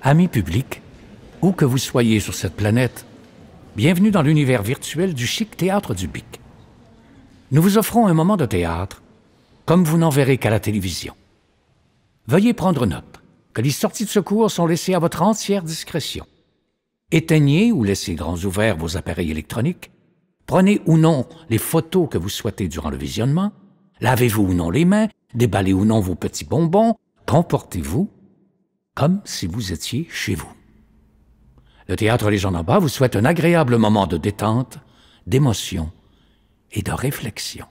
Amis publics, où que vous soyez sur cette planète, bienvenue dans l'univers virtuel du chic théâtre du Bic. Nous vous offrons un moment de théâtre, comme vous n'en verrez qu'à la télévision. Veuillez prendre note que les sorties de secours sont laissées à votre entière discrétion. Éteignez ou laissez grands ouverts vos appareils électroniques. Prenez ou non les photos que vous souhaitez durant le visionnement. Lavez-vous ou non les mains. Déballez ou non vos petits bonbons. Comportez-vous comme si vous étiez chez vous. Le Théâtre Les gens en bas vous souhaite un agréable moment de détente, d'émotion et de réflexion.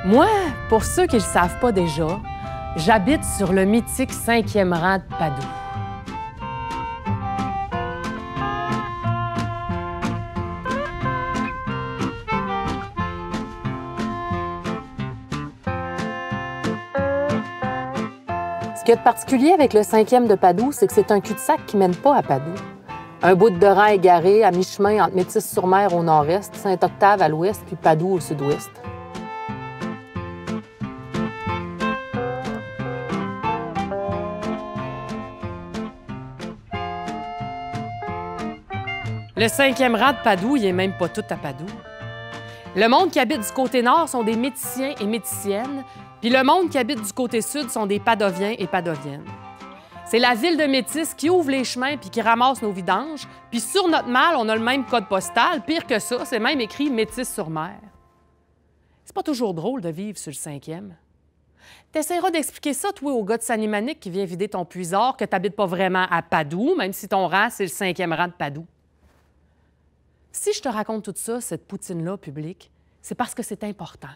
Moi, pour ceux qui ne le savent pas déjà, j'habite sur le mythique 5e rang de Padoue. Ce qu'il y a de particulier avec le 5e de Padoue, c'est que c'est un cul-de-sac qui ne mène pas à Padoue. Un bout de rang égaré à mi-chemin entre Métis-sur-Mer au nord-est, Saint-Octave à l'ouest, puis Padoue au sud-ouest. Le 5e rang de Padoue, il n'est même pas tout à Padoue. Le monde qui habite du côté nord sont des Méticiens et Méticiennes, puis le monde qui habite du côté sud sont des Padoviens et Padoviennes. C'est la ville de Métis qui ouvre les chemins puis qui ramasse nos vidanges, puis sur notre malle, on a le même code postal. Pire que ça, c'est même écrit Métis-sur-Mer. C'est pas toujours drôle de vivre sur le 5e. T'essaieras d'expliquer ça, toi, au gars de Saint-Nimanic qui vient vider ton puisard, que t'habites pas vraiment à Padoue, même si ton rang, c'est le 5e rang de Padoue. Si je te raconte tout ça, cette poutine-là, publique, c'est parce que c'est important.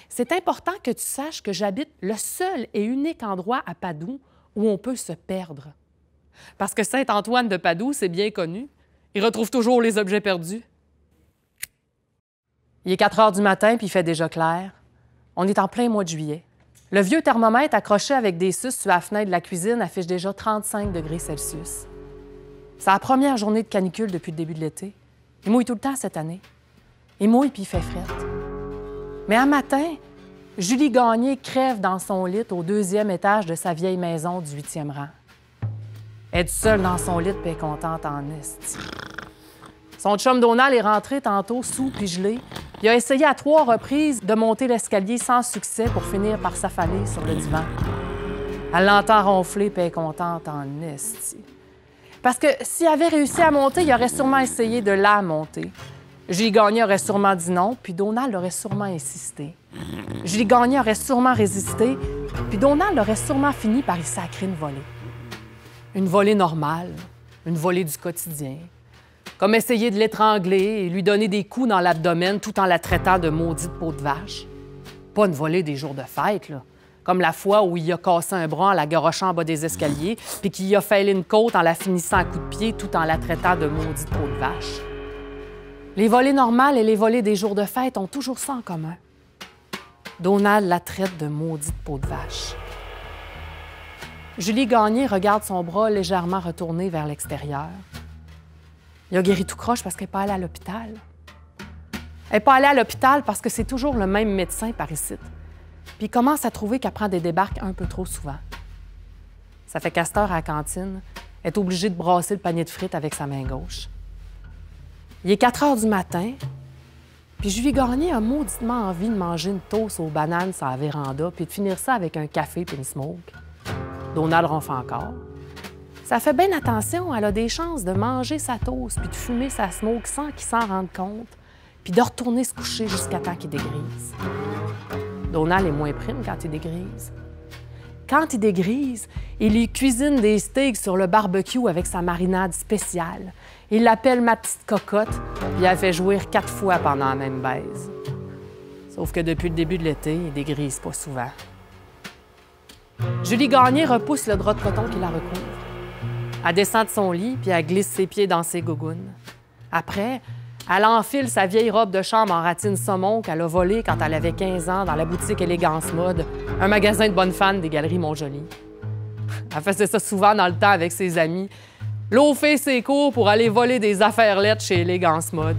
C'est important que tu saches que j'habite le seul et unique endroit à Padoue où on peut se perdre. Parce que Saint-Antoine de Padoue, c'est bien connu. Il retrouve toujours les objets perdus. Il est 4 heures du matin, puis il fait déjà clair. On est en plein mois de juillet. Le vieux thermomètre accroché avec des suces sur la fenêtre de la cuisine affiche déjà 35 degrés Celsius. C'est la première journée de canicule depuis le début de l'été. Il mouille tout le temps cette année. Il mouille puis il fait frette. Mais un matin, Julie Gagné crève dans son lit au 2e étage de sa vieille maison du 8e rang. Elle est seule dans son lit puis elle est contente en esti. Son chum Donald est rentré tantôt sous puis gelé. Il a essayé à 3 reprises de monter l'escalier sans succès pour finir par s'affaler sur le divan. Elle l'entend ronfler puis elle est contente en esti. Parce que s'il avait réussi à monter, il aurait sûrement essayé de la monter. Julie Gagné aurait sûrement dit non, puis Donald aurait sûrement insisté. Julie Gagné aurait sûrement résisté, puis Donald aurait sûrement fini par y sacrer une volée. Une volée normale, une volée du quotidien. Comme essayer de l'étrangler et lui donner des coups dans l'abdomen tout en la traitant de maudite peau de vache. Pas une volée des jours de fête, là. Comme la fois où il a cassé un bras en la garochant en bas des escaliers, puis qu'il a fêlé une côte en la finissant à coups de pied tout en la traitant de maudite peau de vache. Les volées normales et les volées des jours de fête ont toujours ça en commun. Donald la traite de maudite peau de vache. Julie Gagné regarde son bras légèrement retourné vers l'extérieur. Il a guéri tout croche parce qu'elle n'est pas allée à l'hôpital. Elle n'est pas allée à l'hôpital parce que c'est toujours le même médecin par ici. Puis il commence à trouver qu'elle prend des débarques un peu trop souvent. Ça fait qu'à cette heure à la cantine, elle est obligée de brasser le panier de frites avec sa main gauche. Il est 4 heures du matin, puis Julie Gagné a mauditement envie de manger une toast aux bananes sur la véranda puis de finir ça avec un café puis une smoke. Donald ronfle encore. Ça fait bien attention, elle a des chances de manger sa toast puis de fumer sa smoke sans qu'il s'en rende compte, puis de retourner se coucher jusqu'à temps qu'il dégrise. Donald est moins prime quand il dégrise. Quand il dégrise, il lui cuisine des steaks sur le barbecue avec sa marinade spéciale. Il l'appelle ma petite cocotte, puis elle fait jouir 4 fois pendant la même baise. Sauf que depuis le début de l'été, il dégrise pas souvent. Julie Gagné repousse le drap de coton qui la recouvre. Elle descend de son lit, puis elle glisse ses pieds dans ses gougounes. Après, elle enfile sa vieille robe de chambre en ratine saumon qu'elle a volée quand elle avait 15 ans dans la boutique Élégance Mode, un magasin de bonnes femmes des Galeries Montjoly. Elle faisait ça souvent dans le temps avec ses amis, loafer ses cours pour aller voler des affaires lettres chez Élégance Mode.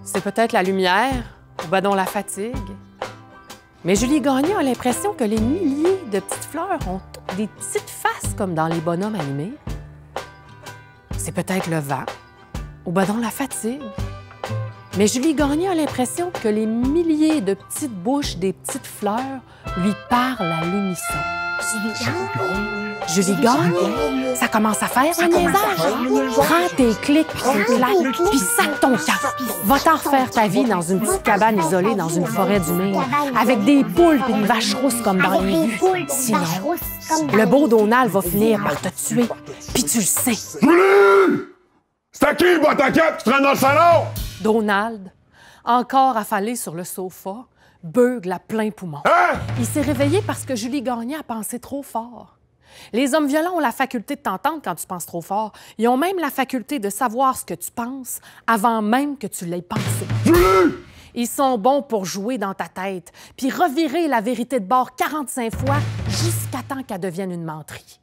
C'est peut-être la lumière, ou ben donc la fatigue. Mais Julie Gagné a l'impression que les milliers de petites fleurs ont toutes des petites faces comme dans les bonhommes animés. C'est peut-être le vent, ou ben donc la fatigue. Mais Julie Gagné a l'impression que les milliers de petites bouches des petites fleurs lui parlent à l'unisson. Julie Gagné, ça commence à faire un niaisage. Prends tes clics, tes claques, puis sac ton camp. Va-t'en refaire ta vie dans une petite cabane isolée dans une forêt d'humains, avec des poules et une vache rousse comme dans les buts. Sinon, le beau Donald va finir par te tuer, puis tu le sais. Julie! C'est à qui le boîte à cap qui traîne dans le salon? Donald, encore affalé sur le sofa, beugle à plein poumon. Hein? Il s'est réveillé parce que Julie Gagné a pensé trop fort. Les hommes violents ont la faculté de t'entendre quand tu penses trop fort. Ils ont même la faculté de savoir ce que tu penses avant même que tu l'aies pensé. Julie! Ils sont bons pour jouer dans ta tête, puis revirer la vérité de bord 45 fois jusqu'à temps qu'elle devienne une menterie.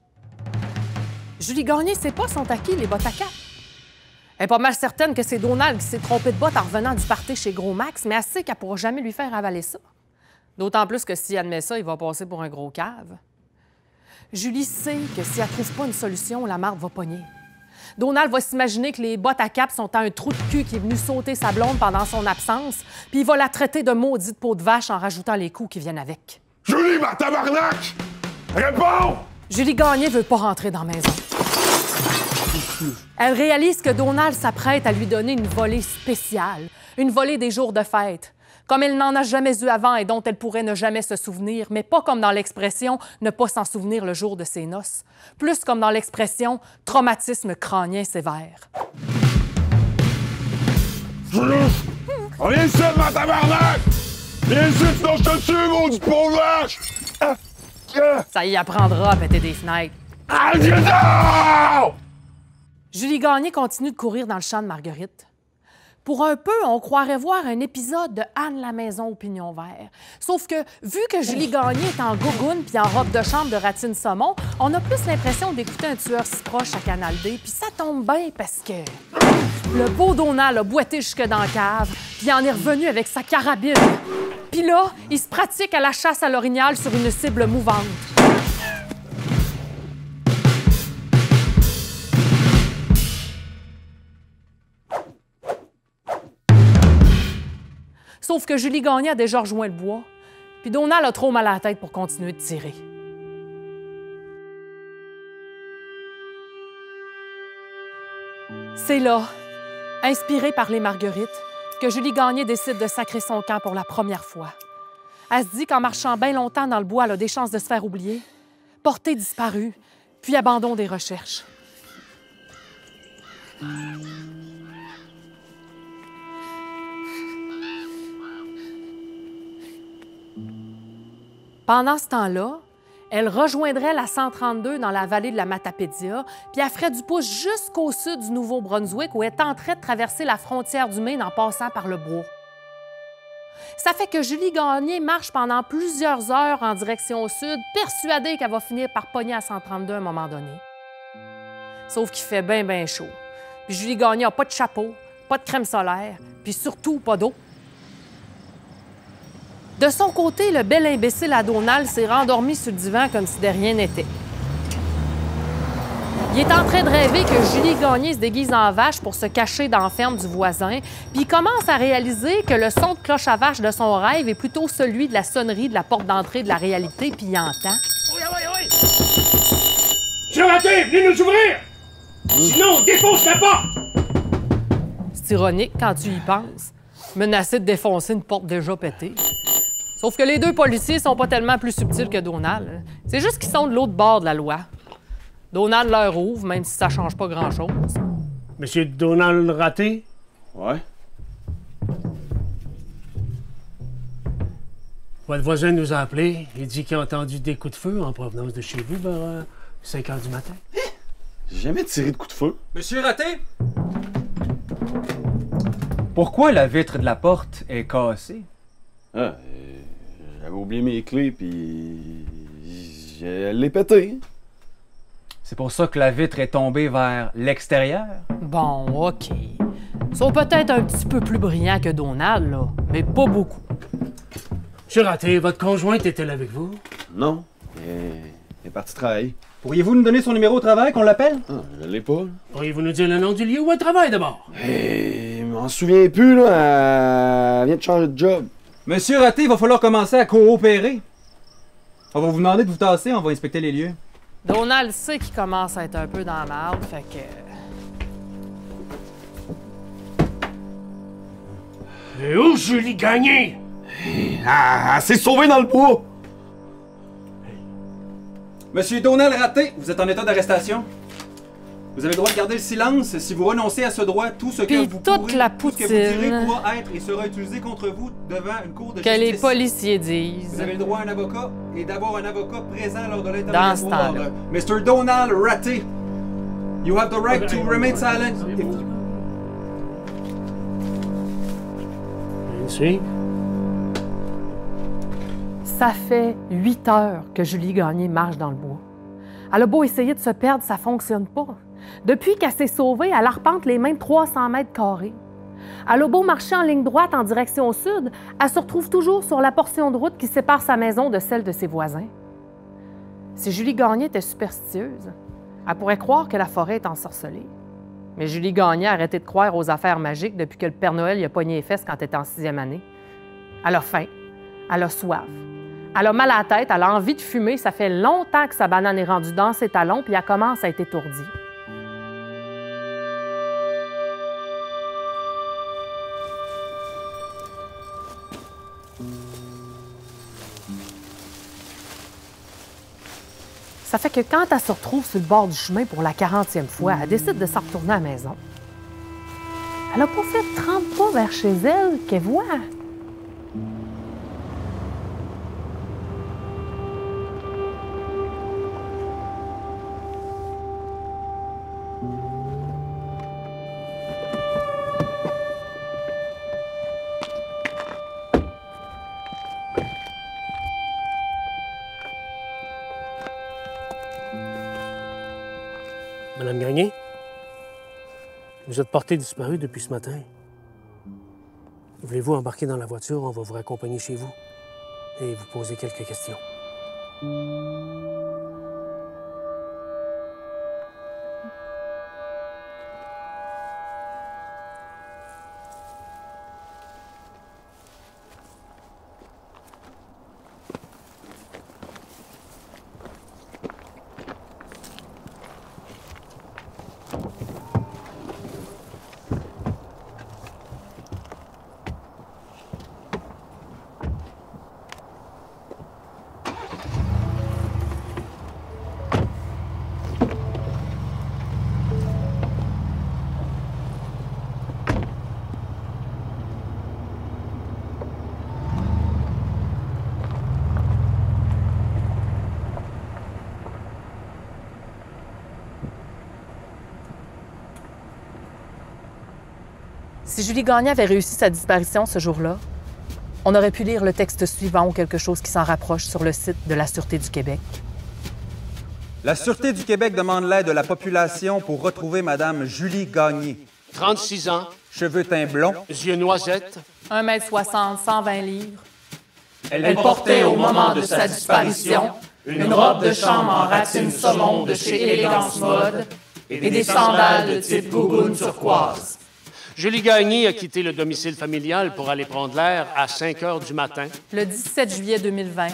Julie Gagné, c'est pas son taquis, les bottes à cap. Elle est pas mal certaine que c'est Donald qui s'est trompé de botte en revenant du party chez Gros Max, mais elle sait qu'elle pourra jamais lui faire avaler ça. D'autant plus que s'il admet ça, il va passer pour un gros cave. Julie sait que si elle trouve pas une solution, la marde va pogner. Donald va s'imaginer que les bottes à cap sont un trou de cul qui est venu sauter sa blonde pendant son absence, puis il va la traiter de maudite peau de vache en rajoutant les coups qui viennent avec. Julie, ma tabarnak! Réponds! Julie Gagné veut pas rentrer dans la maison. Elle réalise que Donald s'apprête à lui donner une volée spéciale, une volée des jours de fête, comme elle n'en a jamais eu avant et dont elle pourrait ne jamais se souvenir, mais pas comme dans l'expression « ne pas s'en souvenir le jour de ses noces », plus comme dans l'expression « traumatisme crânien sévère ». Julie! Viens ici, ma tabarnak! Viens ici, sinon je te tue, maudit pauvre vache! Ça y apprendra à péter des fenêtres. Ah, non! Julie Gagné continue de courir dans le champ de Marguerite. Pour un peu, on croirait voir un épisode de Anne la maison au pignon vert. Sauf que, vu que Julie Gagné est en gougoune puis en robe de chambre de ratine saumon, on a plus l'impression d'écouter un tueur si proche à Canal D, puis ça tombe bien parce que le beau Donald a boité jusque dans la cave, puis en est revenu avec sa carabine. Puis là, il se pratique à la chasse à l'orignal sur une cible mouvante. Sauf que Julie Gagné a déjà rejoint le bois, puis Donald a trop mal à la tête pour continuer de tirer. C'est là, inspirée par les Marguerites, que Julie Gagné décide de sacrer son camp pour la première fois. Elle se dit qu'en marchant bien longtemps dans le bois, elle a des chances de se faire oublier, portée disparue, puis abandon des recherches. Pendant ce temps-là, elle rejoindrait la 132 dans la vallée de la Matapédia, puis elle ferait du pouce jusqu'au sud du Nouveau-Brunswick où elle tenterait de traverser la frontière du Maine en passant par le bois. Ça fait que Julie Gagné marche pendant plusieurs heures en direction au sud, persuadée qu'elle va finir par pogner à 132 à un moment donné. Sauf qu'il fait bien chaud. Puis Julie Gagné n'a pas de chapeau, pas de crème solaire, puis surtout pas d'eau. De son côté, le bel imbécile à Donald s'est rendormi sur le divan comme si de rien n'était. Il est en train de rêver que Julie Gagné se déguise en vache pour se cacher dans la ferme du voisin, puis il commence à réaliser que le son de cloche à vache de son rêve est plutôt celui de la sonnerie de la porte d'entrée de la réalité, puis il entend. Oui! Monsieur Raté, venez nous ouvrir! Sinon, défonce la porte! C'est ironique quand tu y penses. Menacer de défoncer une porte déjà pétée. Sauf que les deux policiers sont pas tellement plus subtils que Donald. C'est juste qu'ils sont de l'autre bord de la loi. Donald leur ouvre, même si ça change pas grand-chose. Monsieur Donald Raté? Ouais? Votre voisin nous a appelés. Il dit qu'il a entendu des coups de feu en provenance de chez vous vers 5 heures du matin. J'ai jamais tiré de coup de feu. Monsieur Raté? Pourquoi la vitre de la porte est cassée? Ah, j'avais oublié mes clés, puis je l'ai pété. C'est pour ça que la vitre est tombée vers l'extérieur? Bon, OK. Ils sont peut-être un petit peu plus brillants que Donald, là, mais pas beaucoup. Monsieur Raté, votre conjointe est-elle avec vous? Non, elle est partie travailler. Pourriez-vous nous donner son numéro au travail, qu'on l'appelle? Ah, je l'ai pas. Pourriez-vous nous dire le nom du lieu où elle travaille d'abord? Je m'en souviens plus, là. Elle vient de changer de job. Monsieur Raté, il va falloir commencer à coopérer. On va vous demander de vous tasser, on va inspecter les lieux. Donald sait qu'il commence à être un peu dans la merde, fait que... Et où Julie Gagné? Elle s'est sauvée dans le bois. Monsieur Donald Raté, vous êtes en état d'arrestation. Vous avez le droit de garder le silence. Si vous renoncez à ce droit, tout ce que Puis vous toute pourrez, la tout ce que vous direz poutine pourra être et sera utilisé contre vous devant une cour de que justice. les policiers Vous disent. avez le droit à un avocat et d'avoir un avocat présent lors de Dans ce l'interrogatoire. temps-là. Mr. Donald Ratté, you have the right to remain silent. Ici. Ça fait 8 heures que Julie Gagné marche dans le bois. Elle a beau essayer de se perdre, ça fonctionne pas. Depuis qu'elle s'est sauvée, elle arpente les mêmes 300 mètres carrés. Elle a beau marcher en ligne droite en direction sud, elle se retrouve toujours sur la portion de route qui sépare sa maison de celle de ses voisins. Si Julie Gagné était superstitieuse, elle pourrait croire que la forêt est ensorcelée. Mais Julie Gagné a arrêté de croire aux affaires magiques depuis que le Père Noël y a pogné les fesses quand elle était en 6e année. Elle a faim, elle a soif, elle a mal à la tête, elle a envie de fumer. Ça fait longtemps que sa banane est rendue dans ses talons, puis elle commence à être étourdie. Ça fait que quand elle se retrouve sur le bord du chemin pour la 40e fois, elle décide de s'en retourner à la maison. Elle n'a pas fait 30 pas vers chez elle qu'elle voit. Madame Gagné, vous êtes portée disparue depuis ce matin. Voulez-vous embarquer dans la voiture? On va vous raccompagner chez vous et vous poser quelques questions. Si Julie Gagné avait réussi sa disparition ce jour-là, on aurait pu lire le texte suivant ou quelque chose qui s'en rapproche sur le site de la Sûreté du Québec. La Sûreté du Québec demande l'aide de la population pour retrouver Madame Julie Gagné. 36 ans, Cheveux teints blonds. yeux noisettes. 1,60 m, 120 livres. Elle portait au moment de sa disparition une robe de chambre en ratine saumon de chez Élégance Mode et des sandales de type gougoune turquoise. Julie Gagné a quitté le domicile familial pour aller prendre l'air à 5 heures du matin. Le 17 juillet 2020.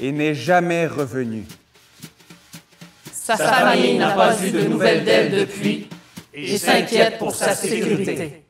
Et n'est jamais revenue. Sa famille n'a pas eu de nouvelles d'elle depuis et s'inquiète pour sa sécurité.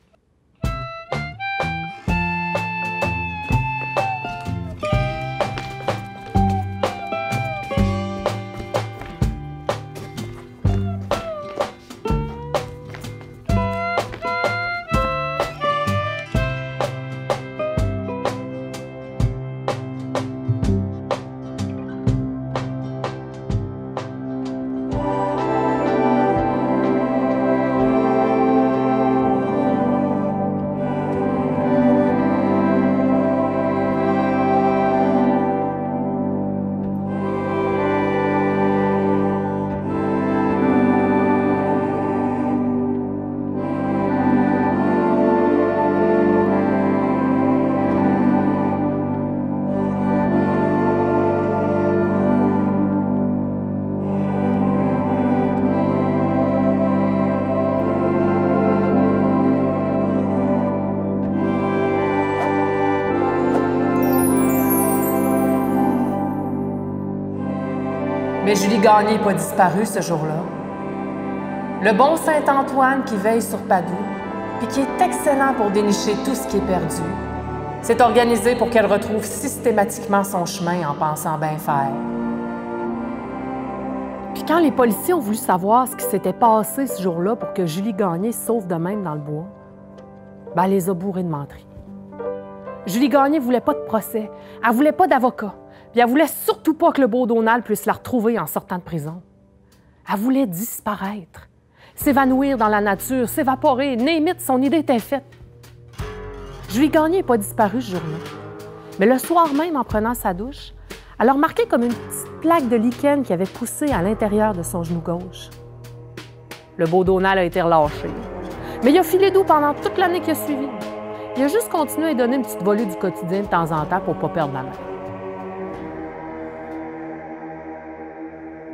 Mais Julie Gagné n'est pas disparue ce jour-là. Le bon Saint-Antoine qui veille sur Padoue, puis qui est excellent pour dénicher tout ce qui est perdu, s'est organisé pour qu'elle retrouve systématiquement son chemin en pensant bien faire. Puis Puis quand les policiers ont voulu savoir ce qui s'était passé ce jour-là pour que Julie Gagné se sauve de même dans le bois, ben, elle les a bourrés de menteries. Julie Gagné voulait pas de procès, elle voulait pas d'avocat, puis elle voulait surtout pas que le beau Donald puisse la retrouver en sortant de prison. Elle voulait disparaître, s'évanouir dans la nature, s'évaporer, name it, son idée était faite. Julie Gagné n'est pas disparue ce jour-là. Mais le soir même, en prenant sa douche, elle a remarqué comme une petite plaque de lichen qui avait poussé à l'intérieur de son genou gauche. Le beau Donald a été relâché. Mais il a filé doux pendant toute l'année qui a suivi. Il a juste continué à donner une petite volée du quotidien de temps en temps pour ne pas perdre la main.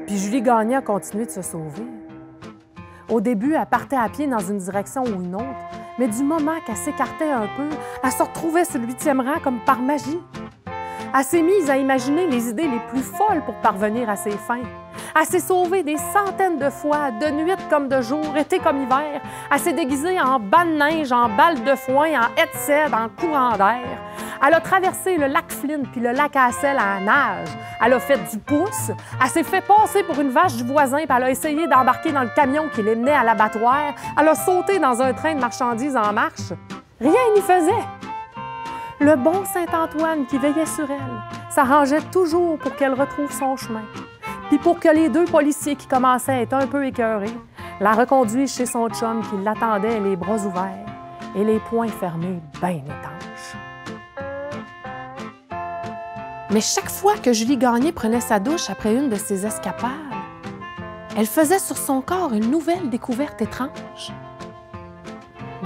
Puis Julie Gagné a continué de se sauver. Au début, elle partait à pied dans une direction ou une autre, mais du moment qu'elle s'écartait un peu, elle se retrouvait sur le 8e rang comme par magie. Elle s'est mise à imaginer les idées les plus folles pour parvenir à ses fins. Elle s'est sauvée des centaines de fois, de nuit comme de jour, été comme hiver. Elle s'est déguisée en bas de neige, en balle de foin, en headset, en courant d'air. Elle a traversé le lac Flynn puis le lac Hassel à la nage. Elle a fait du pouce. Elle s'est fait passer pour une vache du voisin puis elle a essayé d'embarquer dans le camion qui l'emmenait à l'abattoir. Elle a sauté dans un train de marchandises en marche. Rien n'y faisait. Le bon Saint-Antoine qui veillait sur elle s'arrangeait toujours pour qu'elle retrouve son chemin. Puis pour que les deux policiers qui commençaient à être un peu écœurés la reconduisent chez son chum qui l'attendait les bras ouverts et les poings fermés bien étanches. Mais chaque fois que Julie Gagné prenait sa douche après une de ses escapades, elle faisait sur son corps une nouvelle découverte étrange.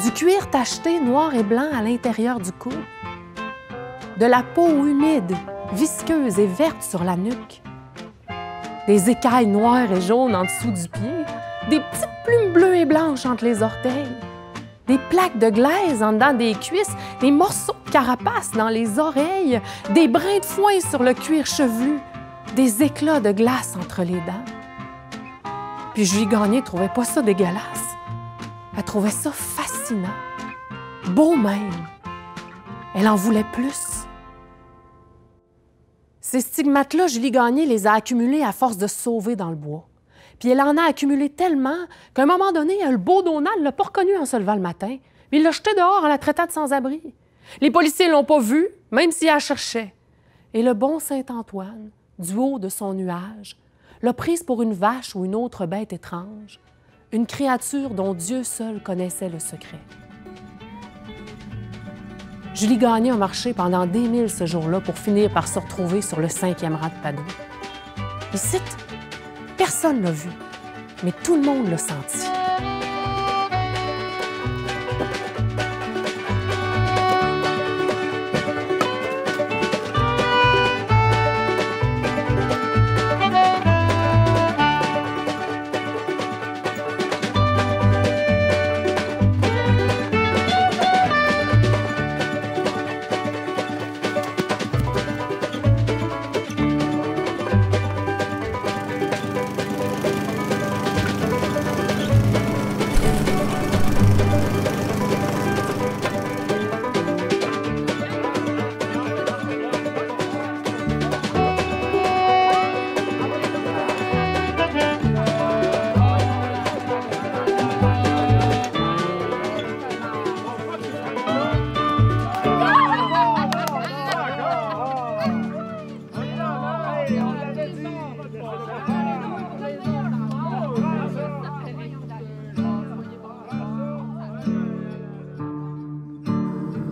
Du cuir tacheté noir et blanc à l'intérieur du coude, de la peau humide, visqueuse et verte sur la nuque, des écailles noires et jaunes en dessous du pied, des petites plumes bleues et blanches entre les orteils, des plaques de glaise en dedans des cuisses, des morceaux de carapace dans les oreilles, des brins de foin sur le cuir chevelu, des éclats de glace entre les dents. Puis Julie Gagné trouvait pas ça dégueulasse. Elle trouvait ça fascinant, beau même. Elle en voulait plus. Ces stigmates-là, Julie Gagné les a accumulés à force de se sauver dans le bois. Puis elle en a accumulé tellement qu'à un moment donné, le beau Donald ne l'a pas reconnu en se levant le matin. Puis il l'a jeté dehors en la traitant de sans-abri. Les policiers ne l'ont pas vue, même si elle cherchait. Et le bon Saint-Antoine, du haut de son nuage, l'a prise pour une vache ou une autre bête étrange, une créature dont Dieu seul connaissait le secret. Julie Gagné a marché pendant des milles ce jour-là pour finir par se retrouver sur le 5e rang de Padoue. Ici, personne ne l'a vu, mais tout le monde l'a senti.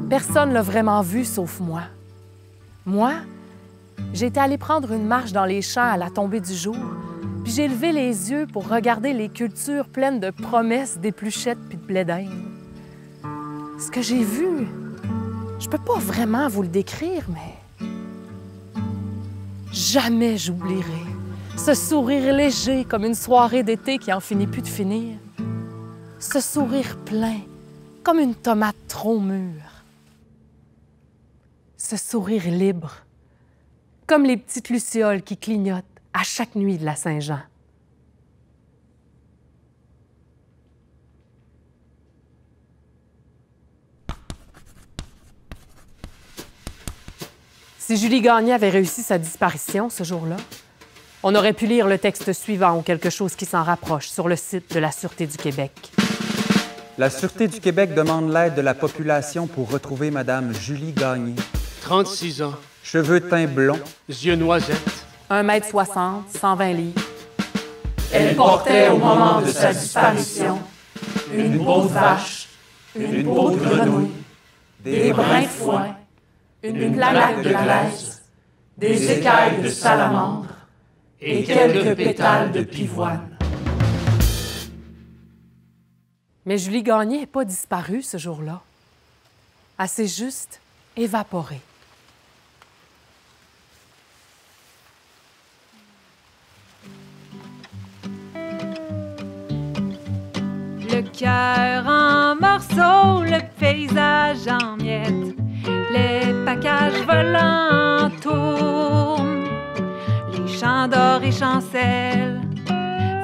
Personne ne l'a vraiment vu sauf moi. Moi, j'étais allée prendre une marche dans les champs à la tombée du jour, puis j'ai levé les yeux pour regarder les cultures pleines de promesses, d'épluchettes puis de blé d'Inde. Ce que j'ai vu, je peux pas vraiment vous le décrire, mais jamais j'oublierai ce sourire léger comme une soirée d'été qui en finit plus de finir. Ce sourire plein comme une tomate trop mûre. Ce sourire libre, comme les petites lucioles qui clignotent à chaque nuit de la Saint-Jean. Si Julie Gagné avait réussi sa disparition ce jour-là, On aurait pu lire le texte suivant ou quelque chose qui s'en rapproche sur le site de la Sûreté du Québec. La Sûreté du Québec demande l'aide de la population pour retrouver Madame Julie Gagné. 36 ans, Cheveux teints blonds, yeux noisettes, 1,60 m, 120 livres. Elle portait au moment de sa disparition une peau de vache, une peau de grenouille, des brins de foin, une plaque de glaise, des écailles de salamandre et quelques pétales de pivoine. Mais Julie Gagné n'est pas disparue ce jour-là. Elle s'est juste évaporée. Le cœur en morceaux, le paysage en miettes, les packages volants tournent, les champs d'or et chancelles,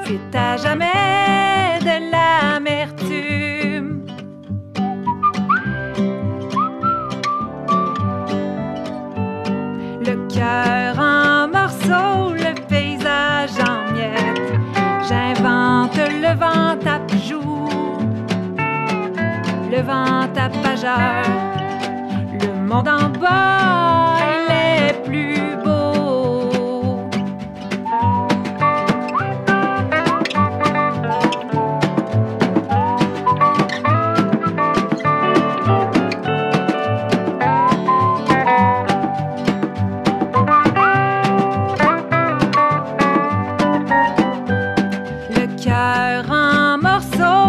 fuient à jamais de l'amertume. Le cœur en morceaux, le paysage en miettes, j'invente le vent tape-jour, le vent tapageur, le monde en bas, il est plus beau. Le cœur en morceaux,